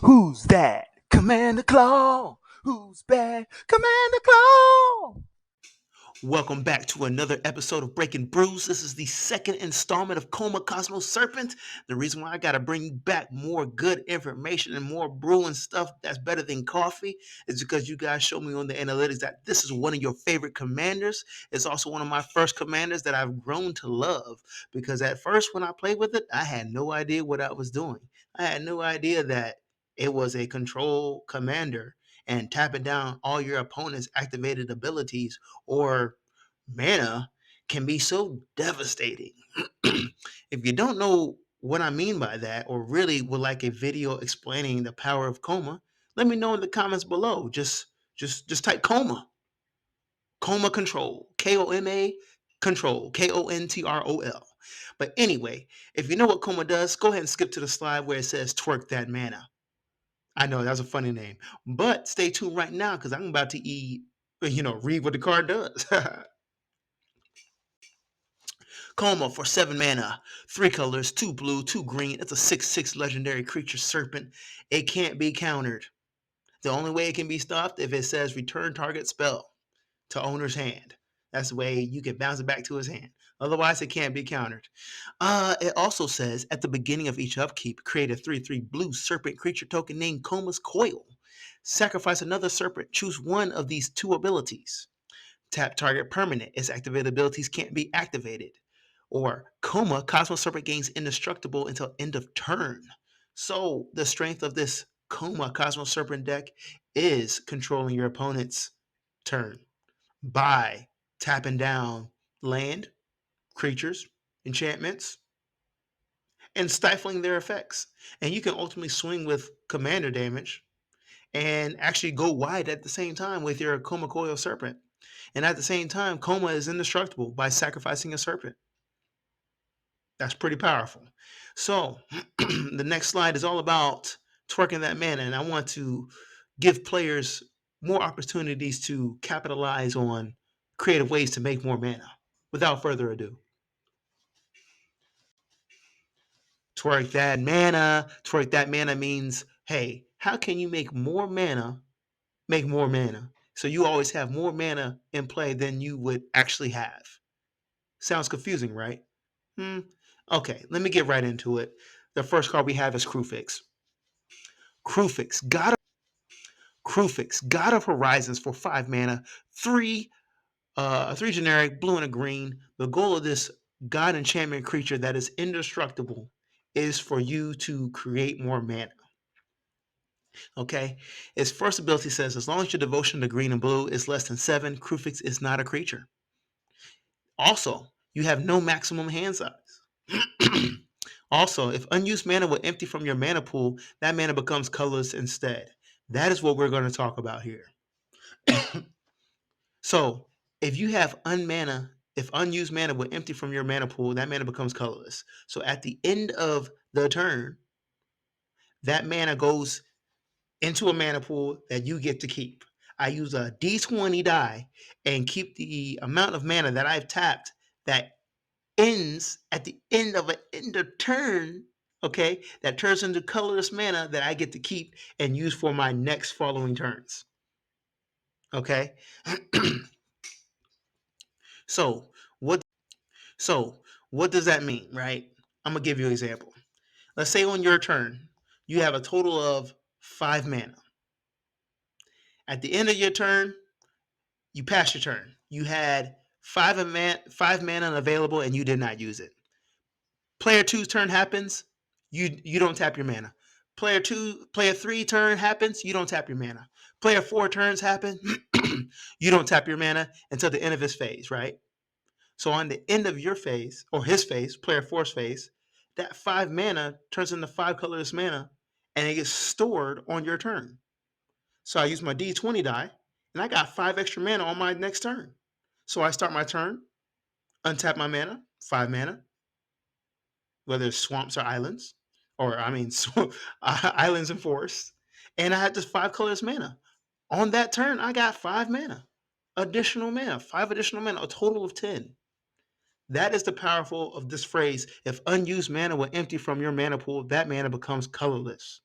Who's that? Commander Claw. Who's bad? Commander Claw. Welcome back to another episode of Breaking Brews. This is the second installment of Koma Cosmos Serpent. The reason why I got to bring you back more good information and more brewing stuff that's better than coffee is because you guys showed me on the analytics that this is one of your favorite commanders. It's also one of my first commanders that I've grown to love because at first when I played with it, I had no idea what I was doing. I had no idea that it was a control commander and tapping down all your opponent's activated abilities or mana can be so devastating. If you don't know what I mean by that, or really would like a video explaining the power of Coma, let me know in the comments below. Just type Coma. Coma control. Koma control. Control. But anyway, if you know what Coma does, go ahead and skip to the slide where it says twerk that mana. I know that's a funny name, but stay tuned right now because I'm about to read what the card does. Coma for 7 mana, 3 colors, 2 blue, 2 green. It's a 6/6 legendary creature serpent. It can't be countered. The only way it can be stopped if it says return target spell to owner's hand. That's the way you can bounce it back to his hand. Otherwise, it can't be countered. It also says at the beginning of each upkeep, create a 3/3 blue serpent creature token named Coma's Coil. Sacrifice another serpent. Choose one of these two abilities. Tap target permanent. Its activated abilities can't be activated. Or Coma Cosmos Serpent gains indestructible until end of turn. So the strength of this Coma Cosmos Serpent deck is controlling your opponent's turn by tapping down land, creatures, enchantments, and stifling their effects. And you can ultimately swing with commander damage and actually go wide at the same time with your Coma Coil Serpent. And at the same time, Coma is indestructible by sacrificing a serpent. That's pretty powerful. So the next slide is all about twerking that mana, and I want to give players more opportunities to capitalize on creative ways to make more mana. Without further ado, twerk that mana. Twerk that mana means, hey, how can you make more mana? Make more mana. So you always have more mana in play than you would actually have. Sounds confusing, right? Okay, let me get right into it. The first card we have is Crufix. Crufix, God of Horizons for 5 mana, 3 3 generic, blue and a green. The goal of this God enchantment creature that is indestructible is for you to create more mana. Okay? Its first ability says as long as your devotion to green and blue is less than 7, Crufix is not a creature. Also, you have no maximum hand size. Also, if unused mana will empty from your mana pool, that mana becomes colorless instead. That is what we're going to talk about here. So, if you have if unused mana will empty from your mana pool, that mana becomes colorless. So, at the end of the turn, that mana goes into a mana pool that you get to keep. I use a d20 die and keep the amount of mana that I've tapped that ends at the end of an end of turn, okay, that turns into colorless mana that I get to keep and use for my next following turns. Okay. so what what does that mean, right? I'm gonna give you an example. Let's say on your turn, you have a total of 5 mana. At the end of your turn, you pass your turn. You had 5 mana available and you did not use it. Player two's turn happens, you don't tap your mana. Player three turn happens, you don't tap your mana. Player four turns happen, you don't tap your mana until the end of his phase, right? So on the end of your phase, or his phase, player four's phase, that 5 mana turns into 5 colorless mana, and it gets stored on your turn. So I use my D20 die, and I got 5 extra mana on my next turn. So I start my turn, untap my mana, 5 mana, whether it's swamps or islands, or I mean islands and forests, and I had just 5 colorless mana. On that turn, I got 5 mana, additional mana, 5 additional mana, a total of 10. That is the powerful of this phrase. If unused mana will empty from your mana pool, that mana becomes colorless.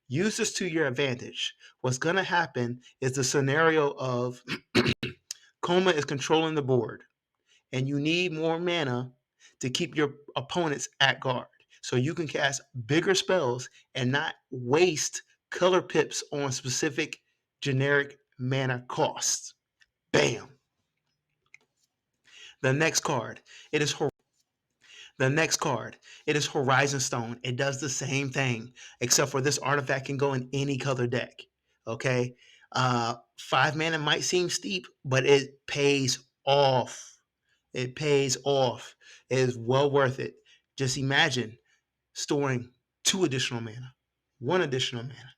Use this to your advantage. What's going to happen is the scenario of Coma is controlling the board, and you need more mana to keep your opponents at guard. So you can cast bigger spells and not waste color pips on specific generic mana costs. Bam. The next card, it is the next card, it is Horizon Stone. It does the same thing, except for this artifact can go in any color deck. Okay, 5 mana might seem steep, but it pays off. It pays off. It is well worth it. Just imagine storing 2 additional mana, 1 additional mana,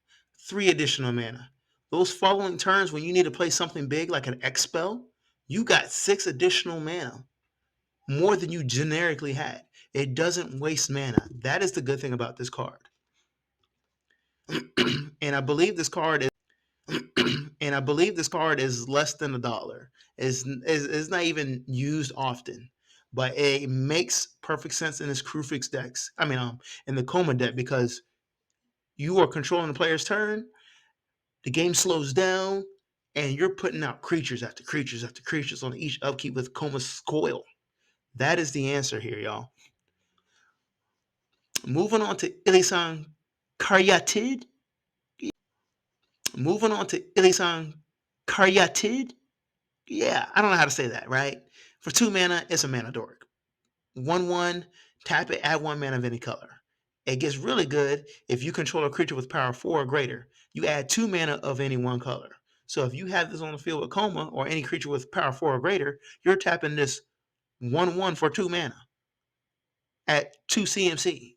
3 additional mana. Those following turns, when you need to play something big like an X spell, you got 6 additional mana, more than you generically had. It doesn't waste mana. That is the good thing about this card. and I believe this card is less than $1. Is not even used often, but it makes perfect sense in this Crufix decks. In the Coma deck, because you are controlling the player's turn, the game slows down, and you're putting out creatures after creatures after creatures on each upkeep with Coma's Coil. That is the answer here, y'all. Moving on to Ilisan Karyatid. Yeah, I don't know how to say that, right? For 2 mana, it's a mana dork. 1/1, tap it, add 1 mana of any color. It gets really good if you control a creature with power 4 or greater. You add 2 mana of any one color. So if you have this on the field with Coma or any creature with power 4 or greater, you're tapping this 1/1 for 2 mana at 2 CMC.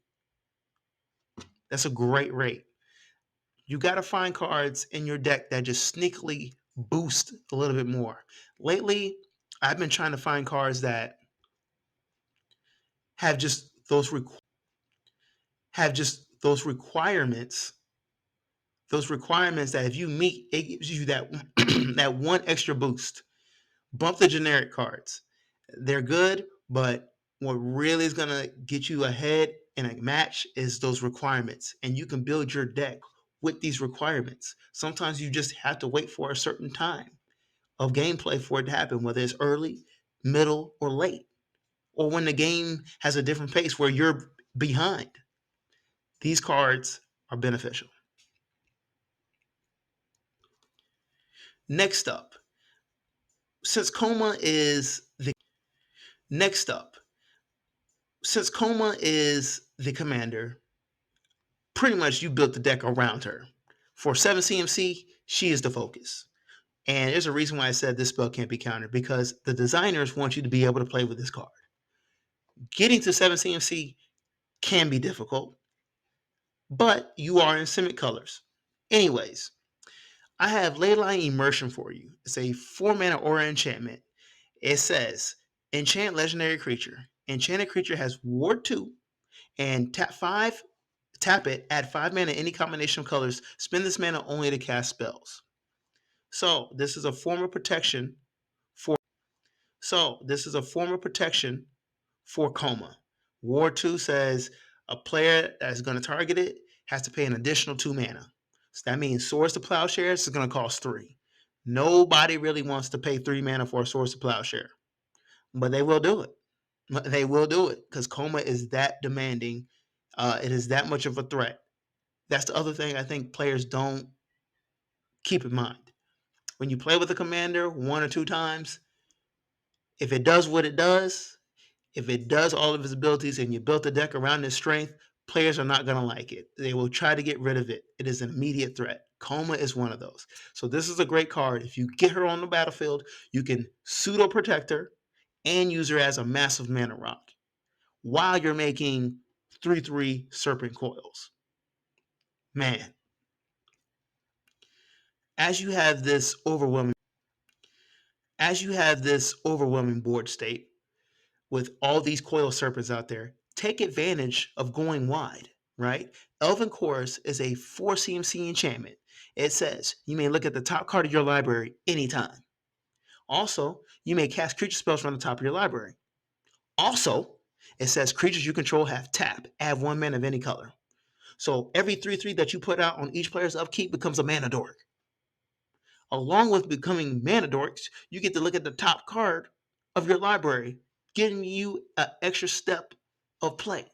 That's a great rate. You got to find cards in your deck that just sneakily boost a little bit more. Lately, I've been trying to find cards that have just those requirements. Those requirements that if you meet, it gives you that that one extra boost. Bump the generic cards. They're good, but what really is gonna get you ahead in a match is those requirements, and you can build your deck with these requirements. Sometimes you just have to wait for a certain time of gameplay for it to happen, whether it's early, middle, or late, or when the game has a different pace where you're behind. These cards are beneficial. Next up, since Coma is the next up, since Coma is the commander, pretty much you built the deck around her. For 7 CMC, she is the focus. And there's a reason why I said this spell can't be countered, because the designers want you to be able to play with this card. Getting to 7 CMC can be difficult, but you are in Simic colors. Anyways, I have Leyline Immersion for you. It's a 4 mana aura enchantment. It says, enchant legendary creature. Enchanted creature has ward 2 and tap it, add 5 mana any combination of colors, spend this mana only to cast spells. So this is a form of protection for Coma. Ward 2 says a player that's going to target it has to pay an additional 2 mana. So that means Swords to Plowshares is going to cost 3. Nobody really wants to pay 3 mana for a Swords to Plowshare, but they will do it. They will do it because Coma is that demanding. It is that much of a threat. That's the other thing I think players don't keep in mind. When you play with a commander 1 or 2 times, if it does what it does, if it does all of its abilities and you built a deck around its strength, players are not going to like it. They will try to get rid of it. It is an immediate threat. Coma is one of those. So this is a great card. If you get her on the battlefield, you can pseudo protect her and use her as a massive mana rock while you're making 3/3 serpent coils. Man, as you have this overwhelming board state with all these coil serpents out there, take advantage of going wide, right? Elven Chorus is a 4 CMC enchantment. It says you may look at the top card of your library anytime. Also, you may cast creature spells from the top of your library. Also, it says creatures you control have tap, add 1 mana of any color. So every 3/3 that you put out on each player's upkeep becomes a mana dork. Along with becoming mana dorks, you get to look at the top card of your library, giving you an extra step of play.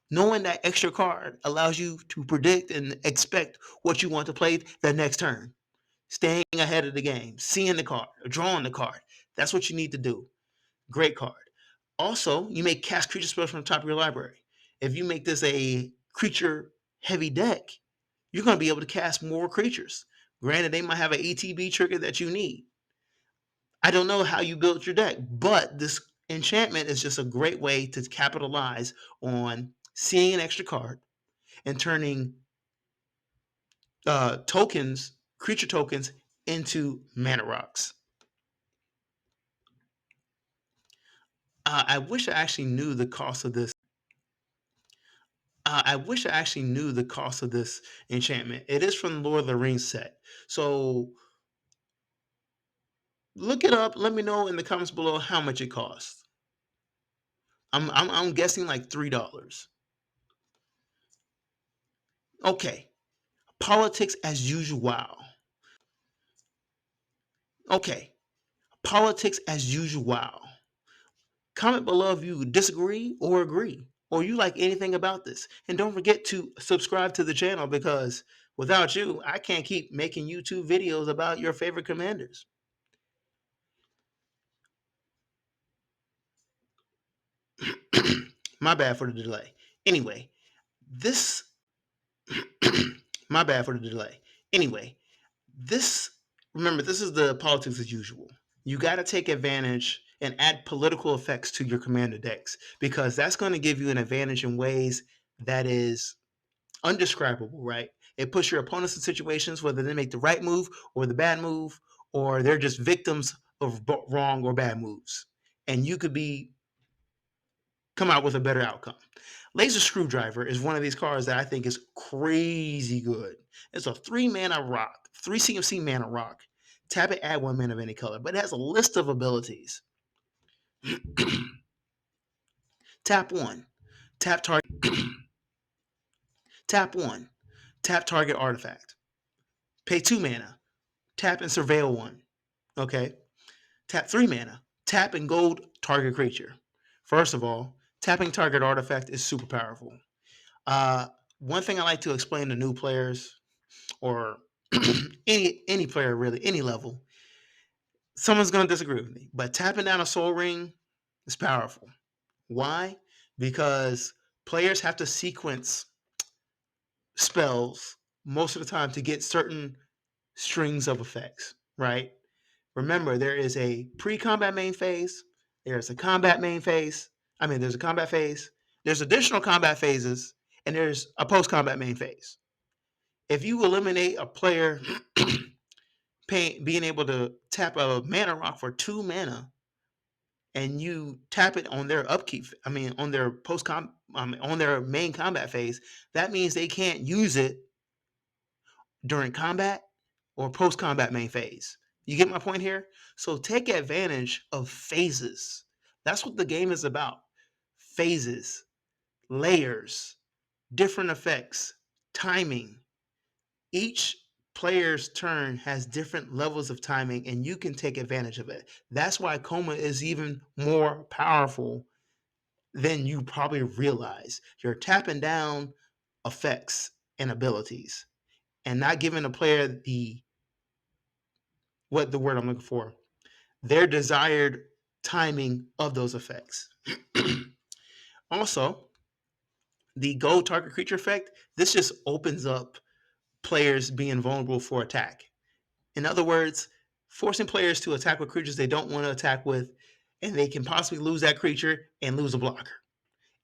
Knowing that extra card allows you to predict and expect what you want to play the next turn. Staying ahead of the game, seeing the card, drawing the card. That's what you need to do. Great card. Also, you may cast creature spells from the top of your library. If you make this a creature heavy deck, you're going to be able to cast more creatures. Granted, they might have an ATB trigger that you need. I don't know how you built your deck, but this enchantment is just a great way to capitalize on seeing an extra card and turning tokens, creature tokens, into mana rocks. I wish I actually knew the cost of this. I wish I actually knew the cost of this enchantment. It is from the Lord of the Rings set. So look it up. Let me know in the comments below how much it costs. I'm guessing like $3. Okay. Politics as usual. Okay. Politics as usual. Comment below if you disagree or agree, or you like anything about this. And don't forget to subscribe to the channel because without you, I can't keep making YouTube videos about your favorite commanders. My bad for the delay. Anyway, this my bad for the delay. Anyway, this remember this is the politics as usual. You got to take advantage and add political effects to your commander decks because that's going to give you an advantage in ways that is undescribable, right? It puts your opponents in situations whether they make the right move or the bad move, or they're just victims of wrong or bad moves. And you could be come out with a better outcome. Laser Screwdriver is one of these cards that I think is crazy good. It's a 3 mana rock, 3 CMC mana rock. Tap it, add 1 mana of any color, but it has a list of abilities. Tap 1, tap target, tap 1, tap target artifact. Pay 2 mana, tap and surveil 1. Okay. Tap 3 mana, tap and gold target creature. First of all, tapping target artifact is super powerful. Uh, One thing I like to explain to new players or any player really, any level, someone's gonna disagree with me, but tapping down a soul ring is powerful. Why? Because players have to sequence spells most of the time to get certain strings of effects, right? Remember, there is a pre-combat main phase, there's a combat main phase. There's a combat phase, there's additional combat phases, and there's a post-combat main phase. If you eliminate a player being able to tap a mana rock for 2 mana and you tap it on their upkeep, on their on their main combat phase, that means they can't use it during combat or post combat main phase. You get my point here? So take advantage of phases. That's what the game is about. Phases, layers, different effects, timing. Each player's turn has different levels of timing and you can take advantage of it. That's why Coma is even more powerful than you probably realize. You're tapping down effects and abilities and not giving a player what the word I'm looking for, their desired timing of those effects. Also, the gold target creature effect, this just opens up players being vulnerable for attack. In other words, forcing players to attack with creatures they don't want to attack with, and they can possibly lose that creature and lose a blocker.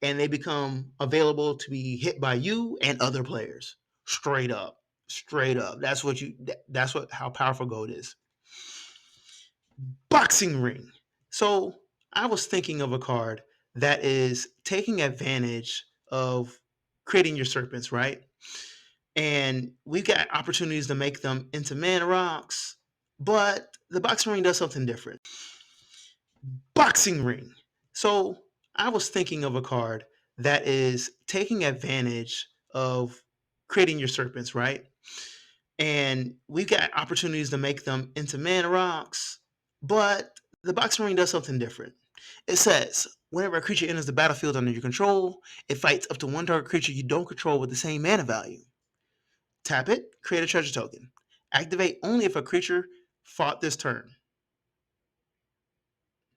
And they become available to be hit by you and other players. Straight up. Straight up. That's what how powerful gold is. Boxing ring. So I was thinking of a card that is taking advantage of creating your serpents, right? And we've got opportunities to make them into mana rocks, but the boxing ring does something different. Boxing ring. So I was thinking of a card that is taking advantage of creating your serpents, right? And we've got opportunities to make them into mana rocks, but the Box Marine does something different. It says, whenever a creature enters the battlefield under your control, it fights up to one target creature you don't control with the same mana value. Tap it, create a treasure token. Activate only if a creature fought this turn.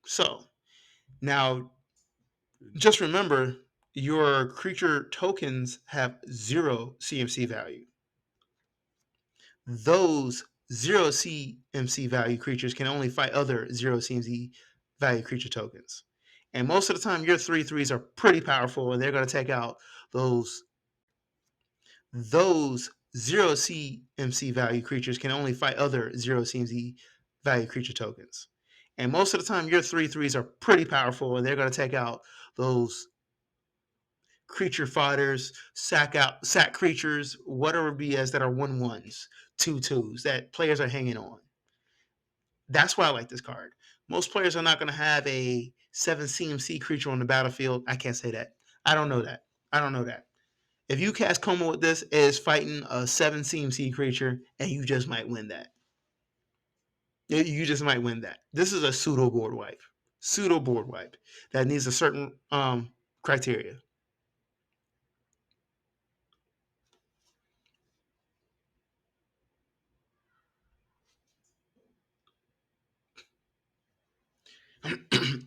So, now just remember your creature tokens have 0 CMC value. Those 0 CMC value creatures can only fight other 0 CMC value creature tokens. And most of the time, your 3/3s are pretty powerful, and they're going to take out those 0 CMC value creatures can only fight other 0 CMC value creature tokens. And most of the time, your 3/3s are pretty powerful, and they're going to take out those creature fighters, sack creatures, whatever BS that are 1/1s, 2/2s that players are hanging on. That's why I like this card. Most players are not going to have a 7 CMC creature on the battlefield. I can't say that. I don't know that. I don't know that. If you cast Coma with this, it is fighting a 7 CMC creature, and you just might win that. You just might win that. This is a pseudo board wipe. Pseudo board wipe that needs a certain criteria.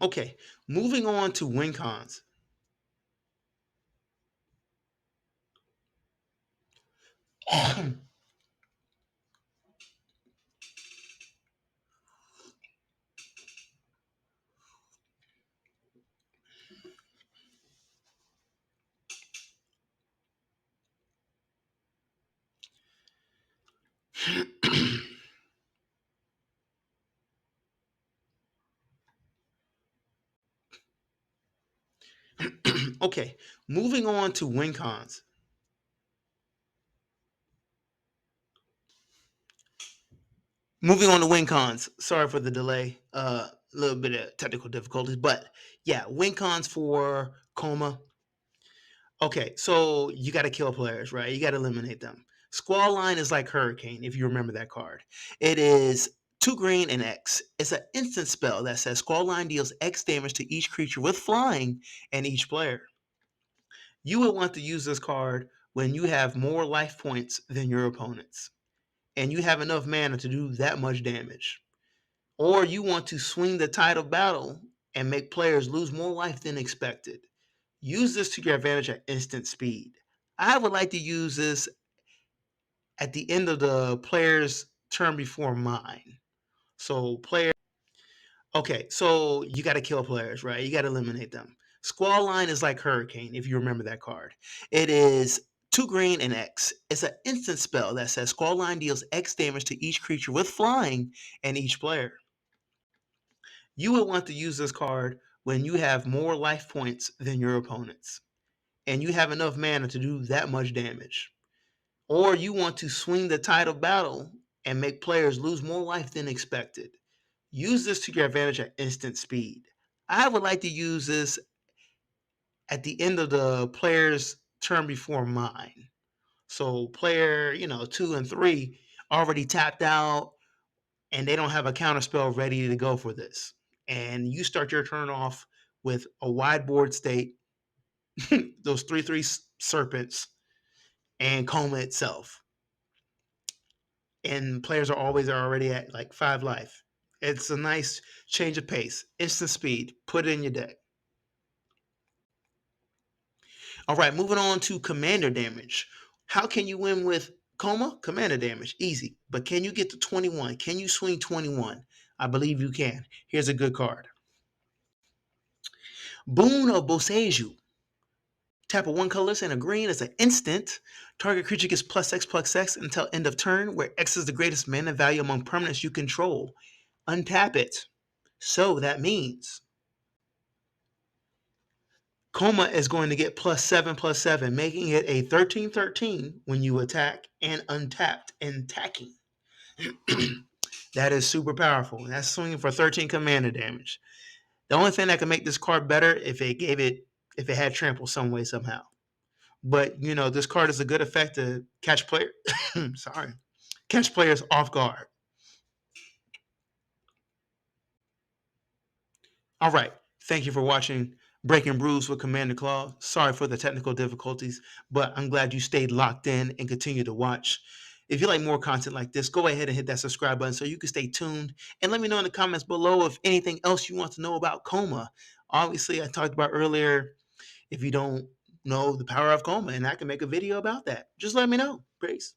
Okay, moving on to win cons. Okay, moving on to win cons. Moving on to win cons. Sorry for the delay. A little bit of technical difficulties, but yeah, win cons for Coma. Okay, so you got to kill players, right? You got to eliminate them. Squall Line is like Hurricane, if you remember that card. It is 2 green and X. It's an instant spell that says Squall Line deals X damage to each creature with flying and each player. You would want to use this card when you have more life points than your opponents, and you have enough mana to do that much damage. Or you want to swing the tide of battle and make players lose more life than expected. Use this to your advantage at instant speed. I would like to use this at the end of the player's turn before mine. So okay, so you got to kill players, right? You got to eliminate them. Squall Line is like Hurricane, if you remember that card. It is 2 green and X. It's an instant spell that says Squall Line deals X damage to each creature with flying and each player. You would want to use this card when you have more life points than your opponents, and you have enough mana to do that much damage. Or you want to swing the tide of battle and make players lose more life than expected. Use this to your advantage at instant speed. I would like to use this at the end of the player's turn before mine. So player, 2 and 3 already tapped out and they don't have a counter spell ready to go for this. And you start your turn off with a wide board state, those 3/3 serpents, and Coma itself. And players are already at like 5 life. It's a nice change of pace, instant speed. Put it in your deck. All right, moving on to commander damage. How can you win with Coma? Commander damage, easy. But can you get to 21? Can you swing 21? I believe you can. Here's a good card. Boon of Boseiju. Tap a 1 colorless and a green as an instant. Target creature gets +X/+X until end of turn, where X is the greatest mana value among permanents you control. Untap it. So that means Coma is going to get +7/+7, making it a 13/13 when you attack and untapped and attacking. That is super powerful. That's swinging for 13 commander damage. The only thing that can make this card better if it had trample some way somehow. But this card is a good effect to catch player. Sorry, catch players off guard. All right. Thank you for watching Breaking Brews with Commander Claw. Sorry for the technical difficulties, but I'm glad you stayed locked in and continue to watch. If you like more content like this, go ahead and hit that subscribe button so you can stay tuned. And let me know in the comments below if anything else you want to know about Coma. Obviously, I talked about earlier, if you don't know the power of Coma, and I can make a video about that. Just let me know. Peace.